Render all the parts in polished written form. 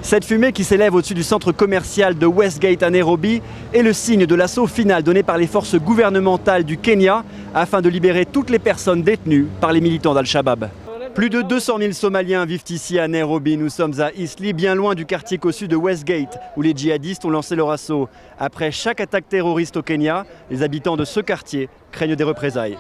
Cette fumée qui s'élève au-dessus du centre commercial de Westgate à Nairobi est le signe de l'assaut final donné par les forces gouvernementales du Kenya afin de libérer toutes les personnes détenues par les militants d'Al-Shabaab. Plus de 200 000 Somaliens vivent ici à Nairobi. Nous sommes à Eastleigh, bien loin du quartier cossu de Westgate, où les djihadistes ont lancé leur assaut. Après chaque attaque terroriste au Kenya, les habitants de ce quartier craignent des représailles.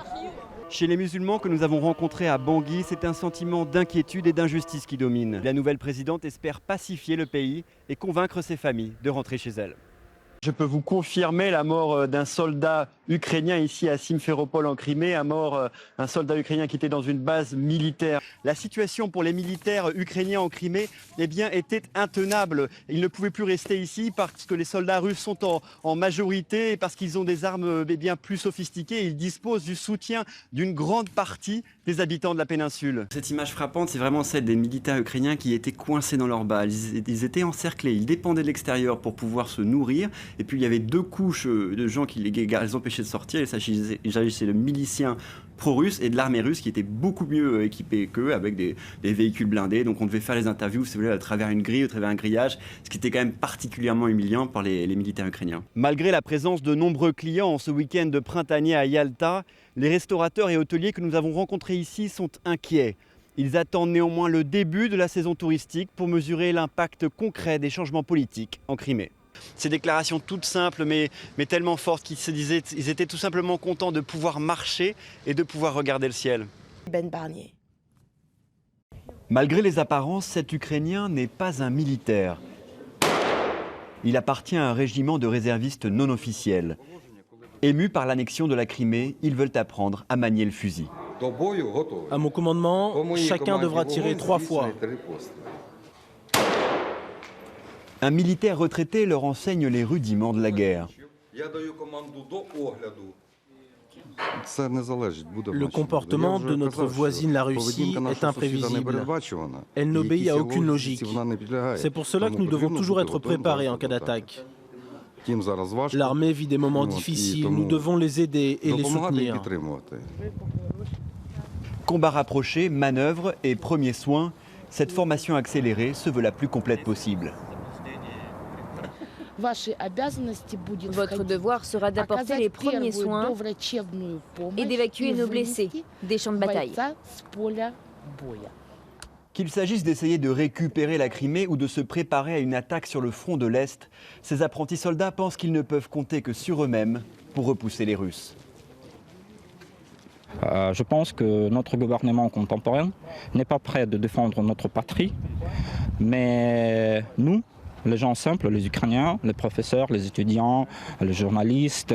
Chez les musulmans que nous avons rencontrés à Bangui, c'est un sentiment d'inquiétude et d'injustice qui domine. La nouvelle présidente espère pacifier le pays et convaincre ses familles de rentrer chez elles. Je peux vous confirmer la mort d'un soldat ukrainien ici à Simferopol en Crimée, un soldat ukrainien qui était dans une base militaire. La situation pour les militaires ukrainiens en Crimée était intenable. Ils ne pouvaient plus rester ici parce que les soldats russes sont en majorité et parce qu'ils ont des armes plus sophistiquées. Ils disposent du soutien d'une grande partie des habitants de la péninsule. Cette image frappante, c'est vraiment celle des militaires ukrainiens qui étaient coincés dans leur base. Ils étaient encerclés, ils dépendaient de l'extérieur pour pouvoir se nourrir. Et puis il y avait deux couches de gens qui les empêchaient de sortir. Il s'agissait de miliciens pro-russes et de l'armée russe qui était beaucoup mieux équipée qu'eux avec des véhicules blindés. Donc on devait faire les interviews, si vous voulez, à travers une grille, à travers un grillage, ce qui était quand même particulièrement humiliant pour les militaires ukrainiens. Malgré la présence de nombreux clients en ce week-end de printanier à Yalta, les restaurateurs et hôteliers que nous avons rencontrés ici sont inquiets. Ils attendent néanmoins le début de la saison touristique pour mesurer l'impact concret des changements politiques en Crimée. Ces déclarations toutes simples mais tellement fortes qu'ils se disaient, ils étaient tout simplement contents de pouvoir marcher et de pouvoir regarder le ciel. Ben Barnier. Malgré les apparences, cet Ukrainien n'est pas un militaire. Il appartient à un régiment de réservistes non officiels. Émus par l'annexion de la Crimée, ils veulent apprendre à manier le fusil. À mon commandement, chacun devra tirer 3 fois. Un militaire retraité leur enseigne les rudiments de la guerre. Le comportement de notre voisine la Russie est imprévisible. Elle n'obéit à aucune logique. C'est pour cela que nous devons toujours être préparés en cas d'attaque. L'armée vit des moments difficiles, nous devons les aider et les soutenir. Combat rapproché, manœuvres et premiers soins, cette formation accélérée se veut la plus complète possible. Votre devoir sera d'apporter les premiers soins et d'évacuer nos blessés des champs de bataille. Qu'il s'agisse d'essayer de récupérer la Crimée ou de se préparer à une attaque sur le front de l'Est, ces apprentis soldats pensent qu'ils ne peuvent compter que sur eux-mêmes pour repousser les Russes. Je pense que notre gouvernement contemporain n'est pas prêt de défendre notre patrie, mais nous, les gens simples, les Ukrainiens, les professeurs, les étudiants, les journalistes,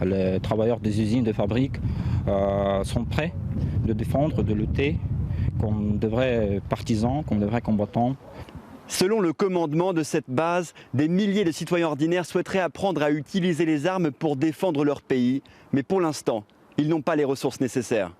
les travailleurs des usines, des fabriques, sont prêts de défendre, de lutter comme de vrais partisans, comme de vrais combattants. Selon le commandement de cette base, des milliers de citoyens ordinaires souhaiteraient apprendre à utiliser les armes pour défendre leur pays. Mais pour l'instant, ils n'ont pas les ressources nécessaires.